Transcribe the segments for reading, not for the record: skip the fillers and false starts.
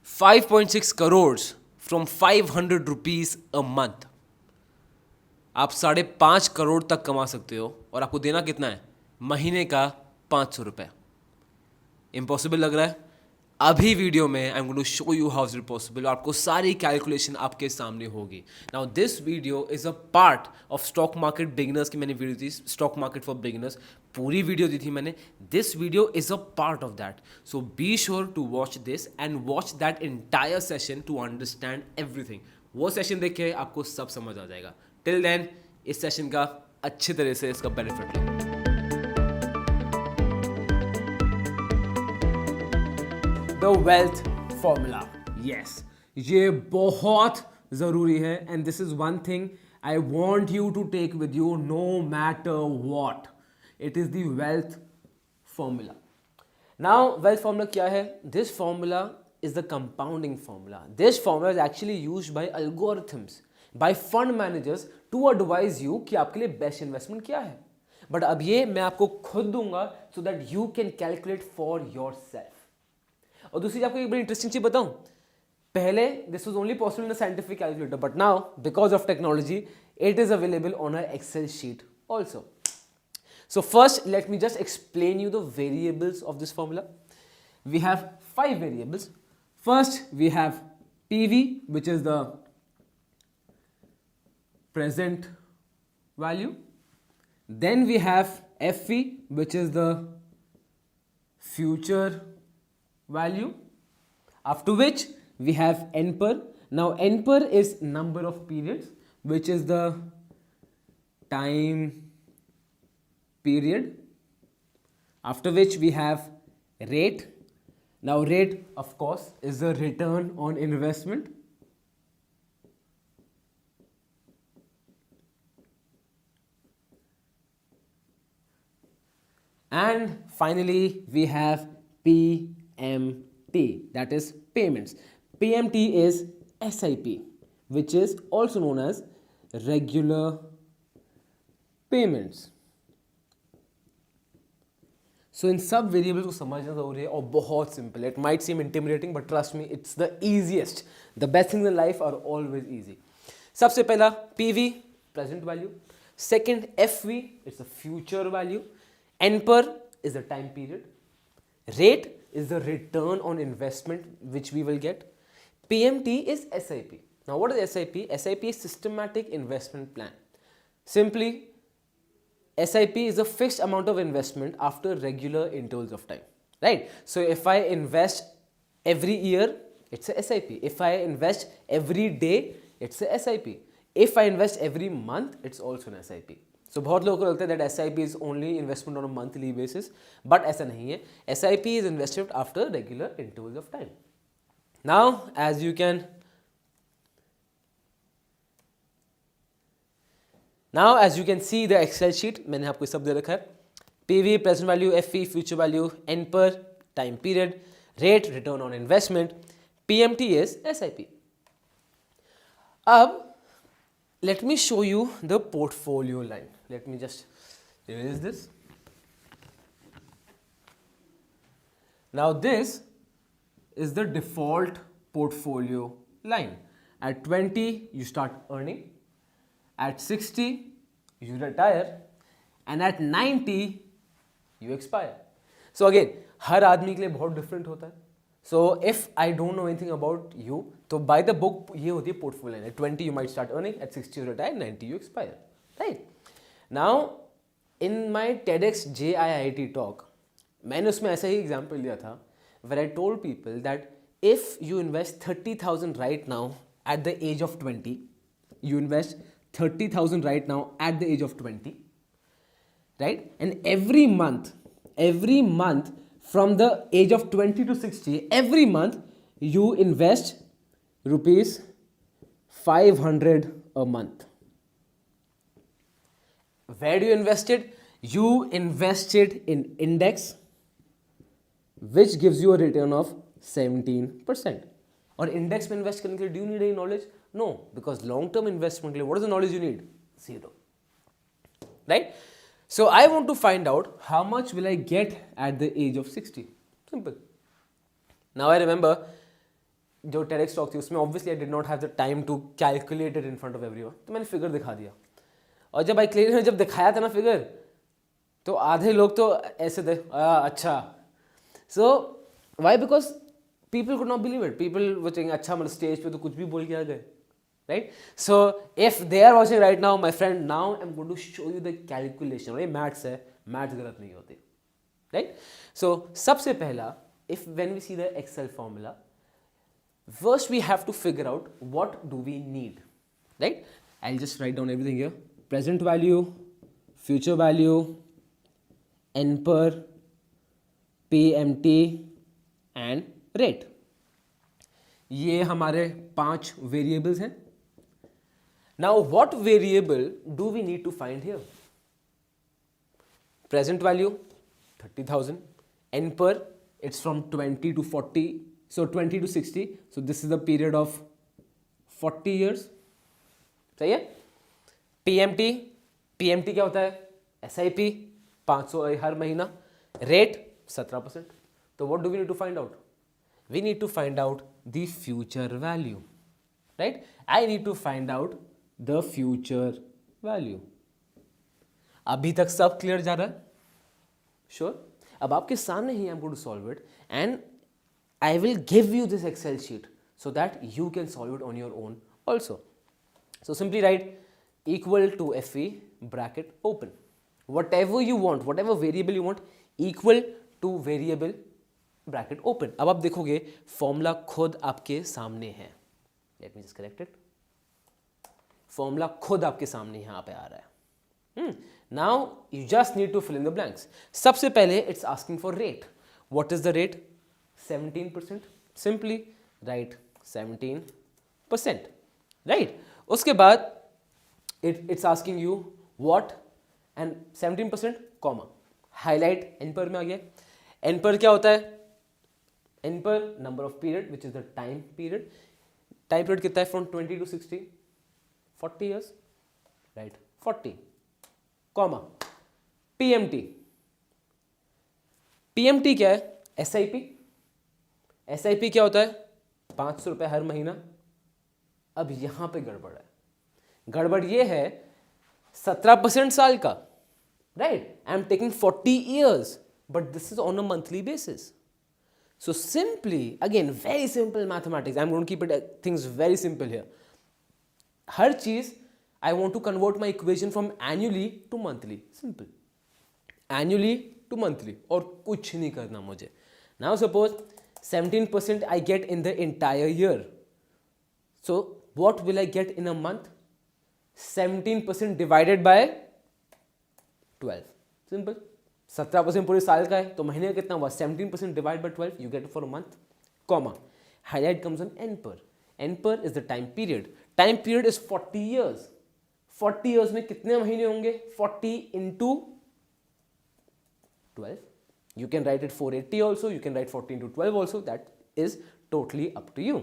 5.6 crore from 500 rupees a month. आप 5.5 करोड़ तक कमा सकते हो और आपको देना कितना है? महीने का 500 रुपये। इम्पॉसिबल लग रहा है? अभी वीडियो में I am going to show you how is it possible. आपको सारी कैलकुलेशन आपके सामने होगी। Now this video is a part of stock market beginners की मैंने वीडियो दी, स्टॉक मार्केट फॉर बिगिनर्स, पूरी वीडियो दी थी मैंने। This video is a part of that, so be sure to watch this and watch that entire session to understand everything. वो session देख के आपको सब समझ आ जाएगा। टिल देन इस सेशन का अच्छी तरह से इसका बेनिफिट लो। द वेल्थ फॉर्मूला, यस, ये बहुत जरूरी है and this is one thing I want you to take with you no matter what. It is the wealth formula. Now wealth formula क्या है? This formula is the compounding formula. This formula is actually used by algorithms, by fund managers to advise you कि आपके लिए best investment क्या है. But अब ये मैं आपको खुद दूंगा so that you can calculate for yourself. और दूसरी आपको एक बड़ी इंटरेस्टिंग चीज बताऊं, पहले this was only possible in a scientific calculator, but now because of technology it is available on a Excel sheet also. So first let me just explain you the variables of this formula. We have 5 variables. First we have PV, which is the present value. Then we have FV, which is the future value. After which we have NPER. Now NPER is number of periods, which is the time period. After which we have rate. Now rate of course is the return on investment. And finally we have PMT, that is payments. PMT is SIP, which is also known as regular payments. सो इन सब variables को समझना जरूरी है और बहुत simple है. It might seem intimidating but trust me it's the easiest. The best things in life are always easy. सबसे पहला PV, present value. Second FV, it's the future value. Nper is the time period. Rate is the return on investment which we will get. PMT is SIP. Now what is SIP? SIP is systematic investment plan. Simply SIP is a fixed amount of investment after regular intervals of time, right? So if I invest every year, it's a SIP. If I invest every day, it's a SIP. If I invest every month, it's also an SIP. So बहुत लोगों को लगता है that SIP is only investment on a monthly basis, but ऐसा नहीं है. SIP is invested after regular intervals of time. Now, as you can see the Excel sheet, मैंने आपको सब दे रखा है. PV, present value, FV, future value, NPER, time period, rate, return on investment, PMT is SIP. अब let me show you the portfolio line. Let me just erase this. Now this is the default portfolio line. At 20 you start earning. At 60 you retire, and at 90 you expire. So again हर आदमी के लिए बहुत different होता है. So if I don't know anything about you, तो by the book ये होती है portfolio line. At 20 you might start earning, at 60 you retire, 90 you expire, right? Now in my TEDx JIIT talk मैंने उसमें ऐसा ही example लिया था where I told people that if you invest 30,000 right now at the age of 20, you invest 30,000 right now at the age of 20, right? And every month from the age of 20 to 60, every month you invest rupees 500 a month. Where do you invest it? You invest it in index, which gives you a return of 17%. और index में invest करने के लिए do you need any knowledge? No, because long term investment के लिए what is the knowledge you need? Zero, right? So I want to find out how much will I get at the age of 60. Simple. Now I remember जो टेरेक्स talk थी उसमें obviously I did not have the time to calculate it in front of everyone, तो मैंने figure दिखा दिया। और जब I clear जब दिखाया था ना फिगर, तो आधे लोग तो ऐसे थे अच्छा। So why? Because people could not believe it. People वो चाहिए अच्छा, मतलब स्टेज पे तो कुछ भी बोल के आ गए, right? So if they are watching right now my friend, now I am going to show you the calculation. ये मैथ्स है, मैथ्स गलत नहीं होती, राइट? सो सबसे पहला, if when we see the Excel formula, first we have to figure out what do we need, right? I'll just write down everything here: present value, future value, NPER, PMT and rate. ये हमारे 5 variables हैं. Now what variable do we need to find here? Present value 30,000, NPER it's from 20 to 40, so 20 to 60, so this is the period of 40 years. सही है? PMT क्या होता है? SIP 500 हर महीना, rate 17%. तो what do we need to find out? We need to find out the future value, right? I need to find out the future value. अभी तक सब क्लियर जा रहा है? Sure. अब आपके सामने ही I'm going to solve it and I will give you this Excel sheet so that you can solve it on your own also. So simply write equal to FE bracket open. Whatever you want, whatever variable you want, equal to variable bracket open. अब आप देखोगे formula खुद आपके सामने है. Let me just correct it. Formula खुद आपके सामने यहाँ पे आ रहा है. Now you just need to fill in the blanks. सबसे पहले it's asking for rate. What is the rate? 17%. Simply write 17%, right? उसके बाद it's asking you what and 17% comma highlight NPER में आ गया. NPER क्या होता है? NPER number of period which is the time period. Time period कितना है? From 20 to 60, 40 years, right? 40 comma PMT. PMT क्या है? SIP. SIP क्या होता है? 500 रुपये हर महीना. अब यहां पे गड़बड़ है. गड़बड़ ये है 17% साल का, right? I am taking 40 years, but this is on a monthly basis. So simply, again, very simple mathematics. I'm going to keep things very simple here. हर चीज I want to convert my equation from annually to monthly. Simple. Annually to monthly. और कुछ नहीं करना मुझे. Now suppose 17% I get in the entire year. So what will I get in a month? 17% divided by 12. Simple. 17% पूरे साल का है, तो महीने का कितना हुआ? 17% divided by 12, you get it for a month. Comma. Highlight comes on NPER. NPER is the time period. Time period is 40 years. 40 years में कितने महीने होंगे? 40 into 12. You can write it 480 also, you can write 40 into 12 also, that is totally up to you.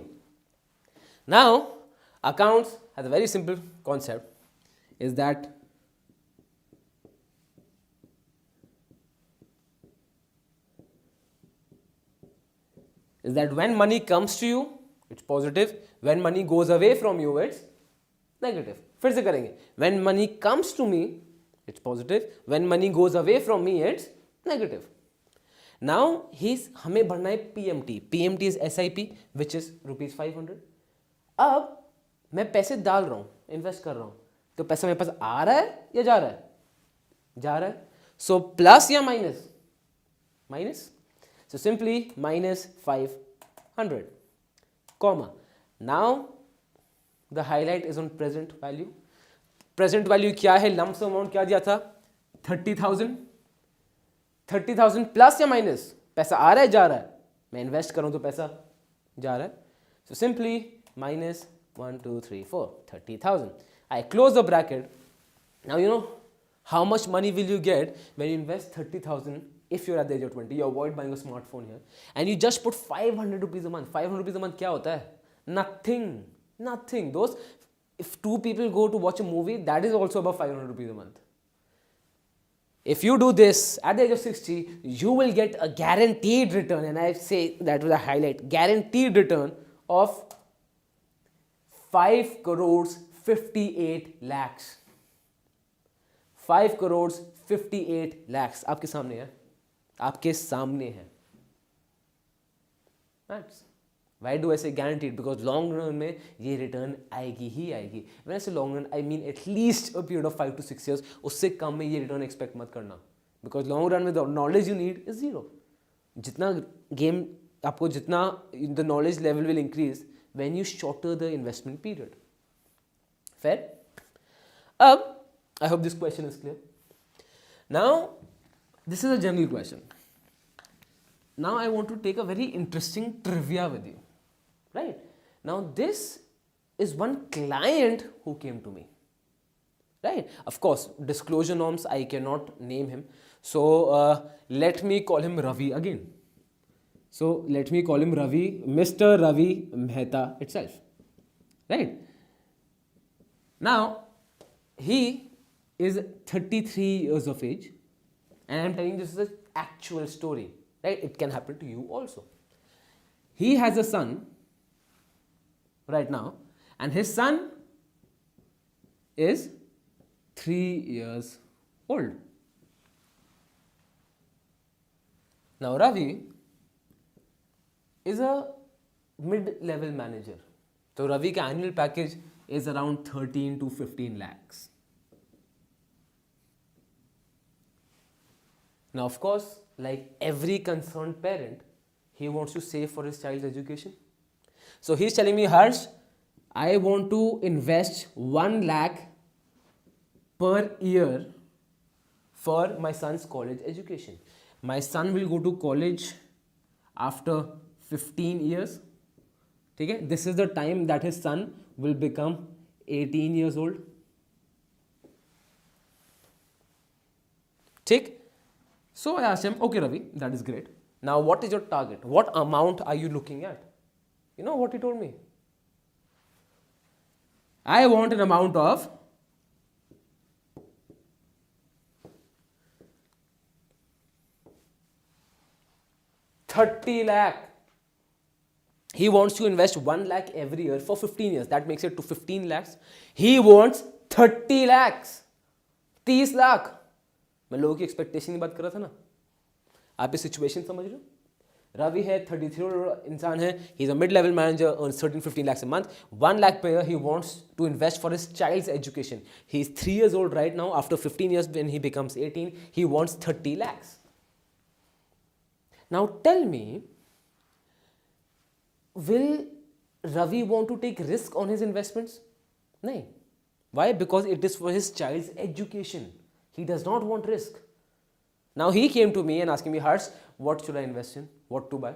Now, accounts has a very simple concept, is that when money comes to you, it's positive. When money goes away from you, it's negative. फिर से करेंगे. When money comes to me, it's positive. When money goes away from me, it's negative. Now हमें भरना है PMT. PMT is SIP which is rupees 500. अब मैं पैसे डाल रहा हूँ, इन्वेस्ट कर रहा हूँ, तो पैसा मेरे पास आ रहा है या जा रहा है? जा रहा है. सो प्लस या minus? Minus. So simply minus 500 comma. Now the highlight is on present value. Present value क्या है? लम्प सम अमाउंट क्या दिया था? 30,000. 30,000 प्लस या माइनस? पैसा आ रहा है, जा रहा है? मैं इन्वेस्ट करूं तो पैसा जा रहा है. So simply minus 1 2 3 4 30,000. I close the bracket. Now you know how much money will you get when you invest 30,000 if you're at the age of 20? You avoid buying a smartphone here and you just put 500 rupees a month. 500 rupees a month क्या होता है? Nothing. Nothing. Those, if 2 people go to watch a movie, that is also about 500 rupees a month. If you do this at the age of 60, you will get a guaranteed return, and I say that with a highlight, guaranteed return of 5 crores 58 lakhs. 5 crores 58 lakhs आपके सामने है, आपके सामने है. Why do I say guaranteed? Because long run में ये return आएगी ही आएगी. When I say long run, I mean at least a period of 5 to 6 years. उससे कम में ये रिटर्न एक्सपेक्ट मत करना. Because long run में the knowledge you need is zero. जितना गेम आपको जितना the knowledge level will increase when you shorter the investment period. Fair? अब I hope this question is clear. Now this is a general question. Now I want to take a very interesting trivia with you. Right? Now this is one client who came to me. Right? Of course, disclosure norms, I cannot name him. So let me call him Ravi again. So let me call him Ravi, Mr. Ravi Mehta itself. Right? Now he is 33 years of age, and I am telling this is an actual story. Right? It can happen to you also. He has a son right now, and his son is 3 years old. Now Ravi is a mid-level manager. So Ravi ka annual package is around 13 to 15 lakhs. Now of course, like every concerned parent, he wants to save for his child's education. So he's telling me, Harsh, I want to invest 1 lakh per year for my son's college education. My son will go to college after 15 years. Okay? This is the time that his son will become 18 years old. Take. So I asked him, okay Ravi, that is great. Now what is your target? What amount are you looking at? You know what he told me? I want an amount of 30 lakh. He wants to invest 1 lakh every year for 15 years. That makes it to 15 lakhs. He wants 30 lakhs. 30 lakh. मैं लोगों की expectation की बात कर रहा था ना. आप ये सिचुएशन समझ रहे हो? Ravi है 33 इंसान है. He's a mid-level manager, earns 13-15 lakhs a month. 1 lakh per year he wants to invest for his child's education. He's 3 years old right now. After 15 years when he becomes 18, he wants 30 lakhs. Now tell me, will Ravi want to take risk on his investments? No. Why? Because it is for his child's education. He does not want risk. Now he came to me and asking me, Harsh, what should I invest in? What to buy?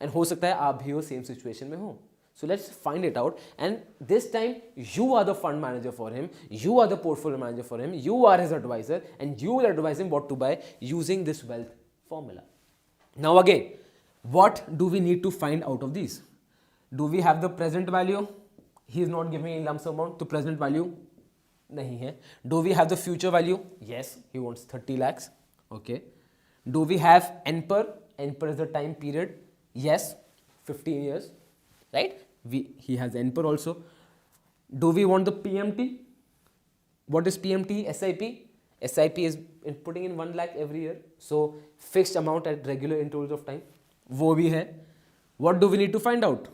And हो सकता है आप भी हो same situation में हो. So let's find it out. And this time you are the fund manager for him. You are the portfolio manager for him. You are his advisor, and you will advise him what to buy using this wealth formula. Now again, what do we need to find out of these? Do we have the present value? He is not giving me lump sum amount. तो present value नहीं है. Do we have the future value? Yes, he wants 30 lakhs. Okay. Do we have NPER? NPER is the time period. Yes, 15 years. Right? He has NPER also. Do we want the PMT? What is PMT? SIP? SIP is putting in 1 lakh every year. So fixed amount at regular intervals of time. वो भी है. What do we need to find out?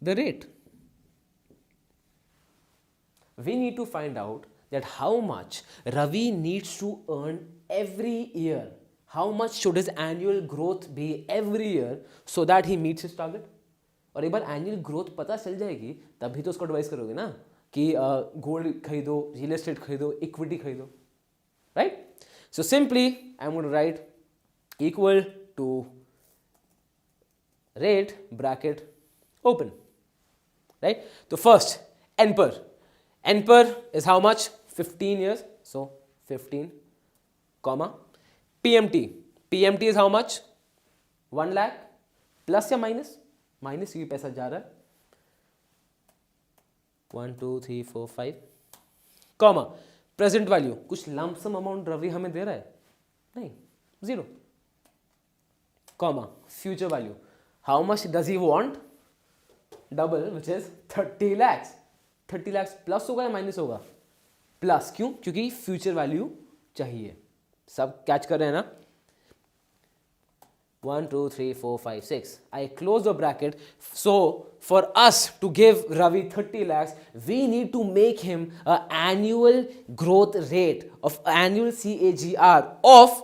The rate. We need to find out that how much Ravi needs to earn every year. How much should his annual growth be every year so that he meets his target? और एक बार annual growth पता चल जाएगी तभी तो उसको advice करोगे ना कि गोल्ड खरीदो, रियल एस्टेट खरीदो, इक्विटी खरीदो. Right? So simply I am going to write equal to rate bracket open. Right? So first NPER. NPER is how much? 15 years. So 15 comma PMT. PMT is how much? 1 lakh plus या minus? Minus क्योंकि पैसा जा रहा है. 1 2 3 4 5 comma present value. कुछ lump sum amount Ravi हमें दे रहा है? नहीं, 0 comma future value. How much does he want? Double which is 30 lakhs. 30 lakhs plus होगा या माइनस होगा? प्लस. क्यों? क्योंकि फ्यूचर वैल्यू चाहिए. सब कैच कर रहे हैं ना? 1 2 3 4 5 6. I close the bracket. So for us to give Ravi 30 lakhs, we need to make him an annual growth rate of annual CAGR of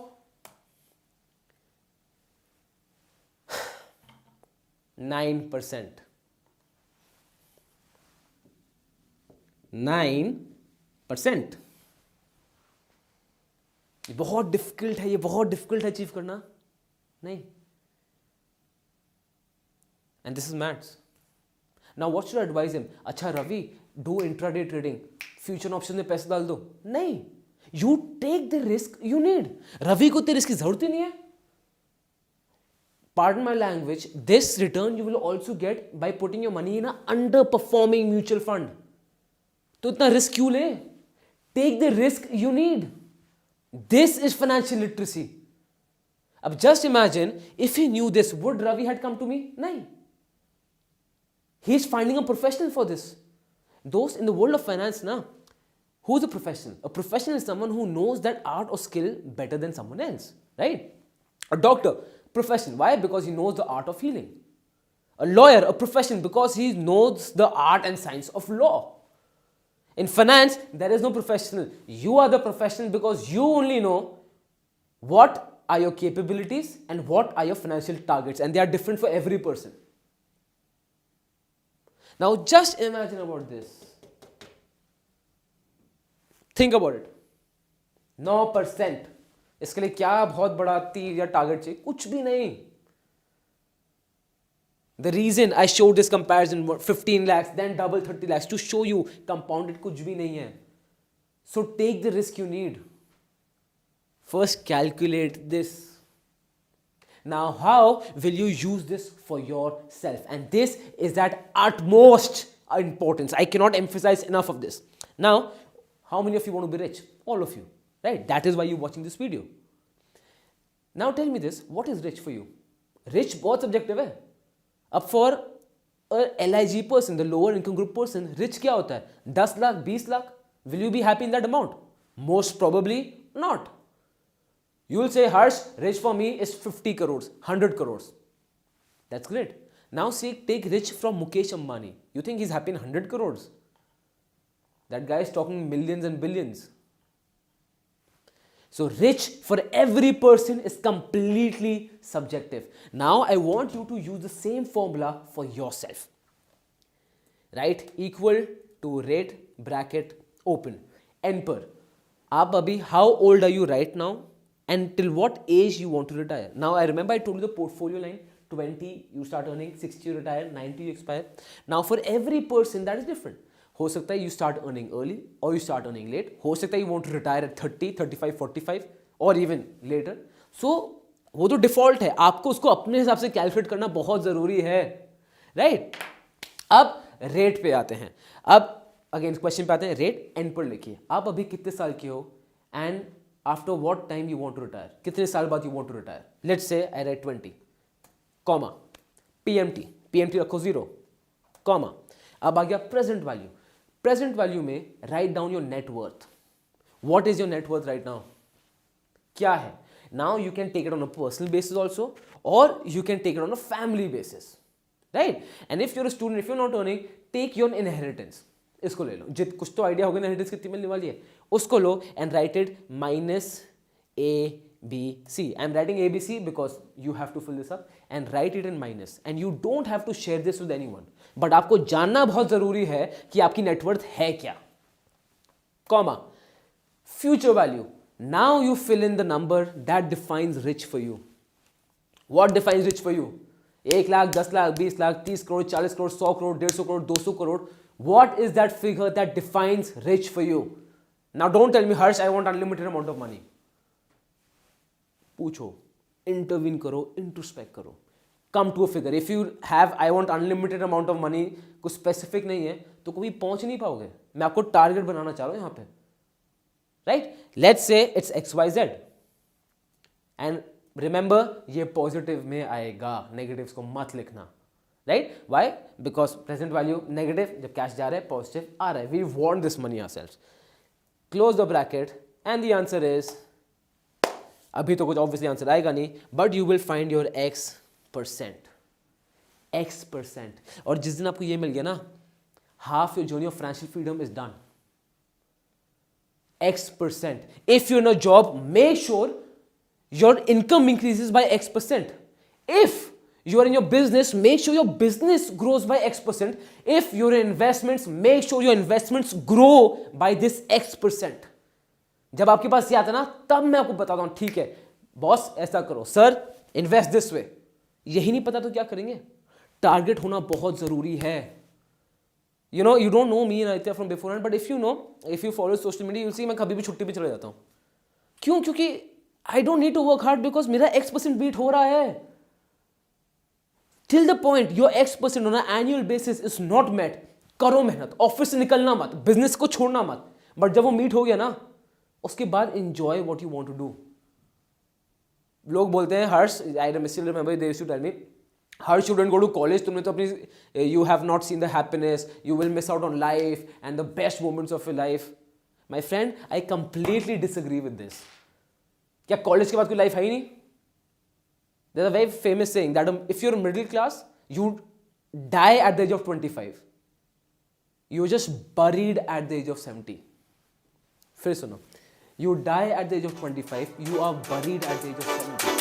9%. 9%. बहुत डिफिकल्ट है, ये बहुत डिफिकल्ट है अचीव करना. नहीं. And this is maths. Now what should I advise him? अच्छा Ravi, do intraday trading. Future option में पैसे डाल दो. नहीं. You take the risk you need. Ravi को तेरे रिस्क की जरूरत ही नहीं है. Pardon my language, this return you will also get by putting your money in an underperforming mutual fund. तो इतना रिस्क क्यों ले? Take the risk you need. This is financial literacy. अब just imagine if he knew this, would Ravi had come to me? नहीं. He is finding a professional for this. Those in the world of finance, na, who's a professional? A professional is someone who knows that art or skill better than someone else, right? A doctor, profession. Why? Because he knows the art of healing. A lawyer, a profession, because he knows the art and science of law. In finance, there is no professional. You are the professional because you only know what are your capabilities and what are your financial targets, and they are different for every person. Now just imagine about this. Think about it. 9%. इसके लिए क्या बहुत बड़ा तीर या target चाहिए? कुछ भी नहीं. The reason I showed this comparison 15 lakhs then double 30 lakhs to show you compounded कुछ भी नहीं है. So take the risk you need. First calculate this. Now how will you use this for yourself? And this is at utmost importance. I cannot emphasize enough of this. Now, how many of you want to be rich? All of you, right? That is why you're watching this video. Now tell me this, what is rich for you? Rich बहुत subjective है. अब for a LIG person, the lower income group person, rich क्या होता है? 10 lakh, 20 lakh? Will you be happy in that amount? Most probably not. You will say, Harsh, rich for me is 50 crores, 100 crores. That's great. Now see, take rich from Mukesh Ambani. You think he's happy in 100 crores? That guy is talking millions and billions. So rich for every person is completely subjective. Now I want you to use the same formula for yourself. Right? Equal to rate bracket open. N per. Ab abhi, how old are you right now? And till what age you want to retire? Now I remember I told you the portfolio line. 20 you start earning, 60 you retire, 90 you expire. Now for every person that is different. हो सकता है you start earning early or you start earning late. हो सकता है you want to retire at 30, 35, 45 or even later. So वो तो default है. आपको उसको अपने हिसाब से calculate करना बहुत ज़रूरी है. Right? अब rate पे आते हैं. अब again question पे आते हैं. Rate N पर लिखिए. आप अभी कितने साल के हो and after what time you want to retire? कितने साल बाद you want to retire? Let's say I write 20, comma, PMT रखो 0, comma. अब आ गया present value. Present value में write down your net worth. What is your net worth right now? क्या है? Now you can take it on a personal basis also, or you can take it on a family basis, right? And if you're a student, if you're not earning, take your inheritance. इसको ले लो. जित कुछ तो idea होगा inheritance कितनी मिलने वाली है, उसको लो and write it minus ABC. I'm writing ABC because you have to fill this up and write it in minus. And you don't have to share this with anyone. But आपको जानना बहुत ज़रूरी है कि आपकी नेटवर्थ है क्या. Comma. Future value. Now you fill in the number that defines rich for you. What defines rich for you? 1 lakh, 10 lakh, 20 lakh, 30 crore, 40 crore, 100 crore, 150 crore, 200 crore. What is that figure that defines rich for you? Now don't tell me, Harsh, I want unlimited amount of money. पूछो, intervene करो, introspect करो. Come to a figure. If you have, I want unlimited amount of money, कुछ specific नहीं है, तो कभी पहुंच नहीं पाओगे. मैं आपको टारगेट बनाना चाह रहा हूं यहाँ पे. Right? Let's say it's XYZ. And remember, ये पॉजिटिव में आएगा, नेगेटिव्स को मत लिखना. Right? Why? Because present value negative, जब कैश जा रहा है पॉजिटिव आ रहा है. We want this money ourselves. Close the bracket and the answer is, अभी तो कुछ ऑब्वियसली आंसर आएगा नहीं, but you will find your X%. X%. और जिस दिन आपको ये मिल गया ना, half your journey of financial freedom is done. X%. If you're in a job, make sure your income increases by X%. If you are in your business, make sure your business grows by X%. If you're in investments, make sure your investments grow by this X%. जब आपके पास ये आता ना, तब मैं आपको बताता हूं, ठीक है बॉस ऐसा करो, सर इन्वेस्ट दिस वे. यही नहीं पता तो क्या करेंगे? टारगेट होना बहुत जरूरी है. You know, you don't know me and Aditya from beforehand, but if you know, if you follow social media, you'll see मैं कभी भी छुट्टी पे चले जाता हूँ. क्यों? क्योंकि I don't need to work hard because मेरा X% बीट हो रहा है. Till the point your X% on an annual basis is not met, करो मेहनत, ऑफिस से निकलना मत, बिजनेस को छोड़ना मत, बट जब वो मीट हो गया ना, उसके बाद enjoy what you want to do. लोग बोलते हैं हर्ष, I still remember they used to tell me, Harsh, you don't go to college, तुमने तो अपनी, you have not seen the happiness, you will miss out on life and the best moments of your life. My friend, I completely disagree with this. क्या college के बाद कोई life है ही नहीं? There's a very famous saying that if you're middle class, you die at the age of 25. You're just buried at the age of 70. फिर सुनो, you die at the age of 25, you are buried at the age of 70.